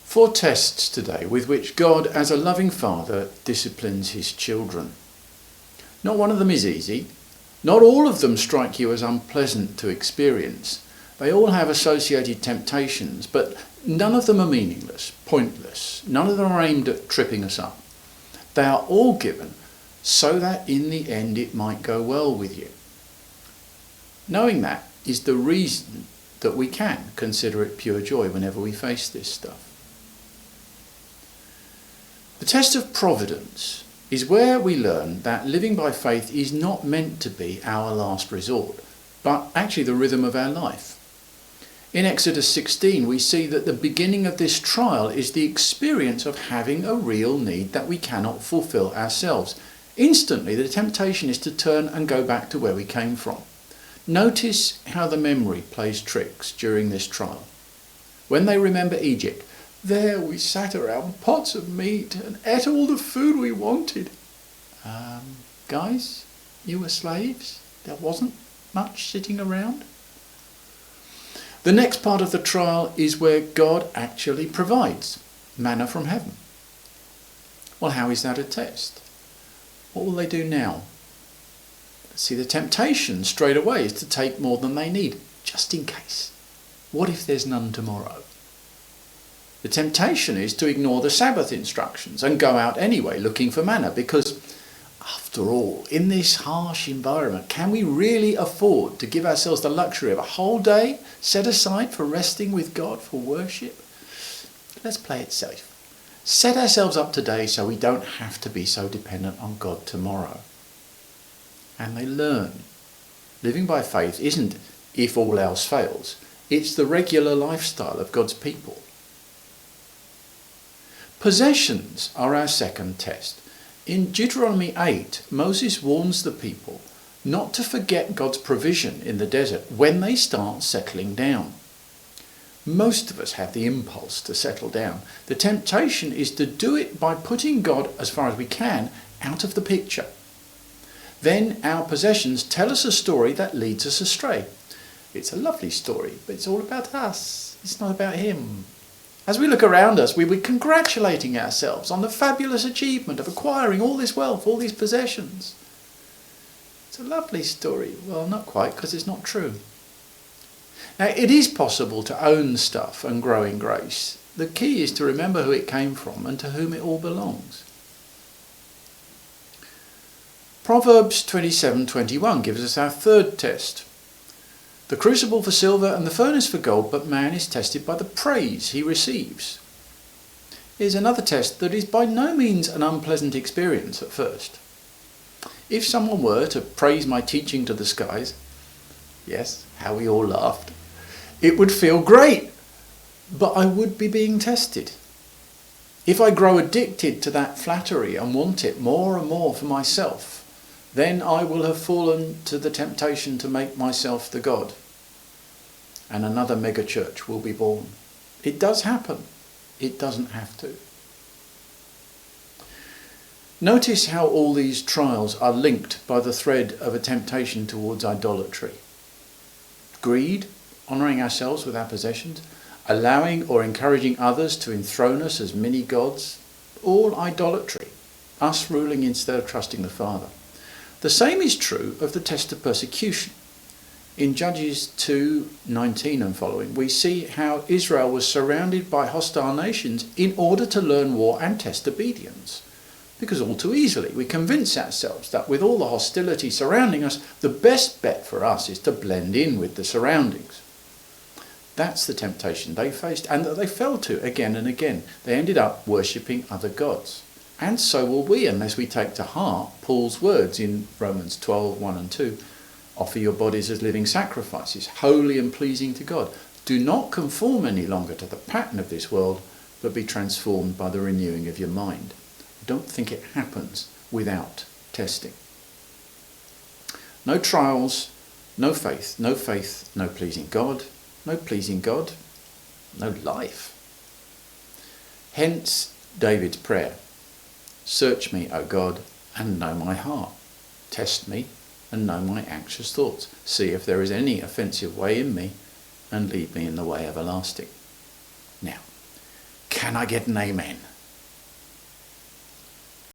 4 tests today with which God, as a loving father, disciplines his children. Not one of them is easy. Not all of them strike you as unpleasant to experience. They all have associated temptations, but none of them are meaningless, pointless. None of them are aimed at tripping us up. They are all given so that in the end it might go well with you. Knowing that is the reason that we can consider it pure joy whenever we face this stuff. The test of providence is where we learn that living by faith is not meant to be our last resort, but actually the rhythm of our life. In Exodus 16, we see that the beginning of this trial is the experience of having a real need that we cannot fulfill ourselves. Instantly, the temptation is to turn and go back to where we came from. Notice how the memory plays tricks during this trial. When they remember Egypt, there we sat around pots of meat and ate all the food we wanted. Guys, you were slaves? There wasn't much sitting around? The next part of the trial is where God actually provides manna from heaven. Well, how is that a test? What will they do now? See, the temptation straight away is to take more than they need, just in case. What if there's none tomorrow? The temptation is to ignore the Sabbath instructions and go out anyway looking for manna, because after all, in this harsh environment, can we really afford to give ourselves the luxury of a whole day set aside for resting with God, for worship? Let's play it safe. Set ourselves up today so we don't have to be so dependent on God tomorrow. And they learn. Living by faith isn't if all else fails. It's the regular lifestyle of God's people. Possessions are our second test. In Deuteronomy 8, Moses warns the people not to forget God's provision in the desert when they start settling down. Most of us have the impulse to settle down. The temptation is to do it by putting God, as far as we can, out of the picture. Then our possessions tell us a story that leads us astray. It's a lovely story, but it's all about us. It's not about him. As we look around us, we're congratulating ourselves on the fabulous achievement of acquiring all this wealth, all these possessions. It's a lovely story. Well, not quite, because it's not true. Now, it is possible to own stuff and grow in grace. The key is to remember who it came from and to whom it all belongs. Proverbs 27:21 gives us our third test. The crucible for silver and the furnace for gold, but man is tested by the praise he receives. Here's another test that is by no means an unpleasant experience at first. If someone were to praise my teaching to the skies, yes, how we all laughed, it would feel great, but I would be being tested. If I grow addicted to that flattery and want it more and more for myself, then I will have fallen to the temptation to make myself the God. And another mega church will be born. It does happen. It doesn't have to. Notice how all these trials are linked by the thread of a temptation towards idolatry. Greed, honouring ourselves with our possessions, allowing or encouraging others to enthrone us as mini gods, all idolatry, us ruling instead of trusting the Father. The same is true of the test of persecution. In Judges 2:19 and following, we see how Israel was surrounded by hostile nations in order to learn war and test obedience. Because all too easily we convince ourselves that with all the hostility surrounding us, the best bet for us is to blend in with the surroundings. That's the temptation they faced and that they fell to again and again. They ended up worshipping other gods. And so will we unless we take to heart Paul's words in Romans 12:1 and 2. Offer your bodies as living sacrifices, holy and pleasing to God. Do not conform any longer to the pattern of this world, but be transformed by the renewing of your mind. Don't think it happens without testing. No trials, no faith, no pleasing God, no pleasing God, no life. Hence David's prayer. Search me, O God, and know my heart. Test me and know my anxious thoughts. See if there is any offensive way in me and lead me in the way everlasting. Now, Can I get an amen?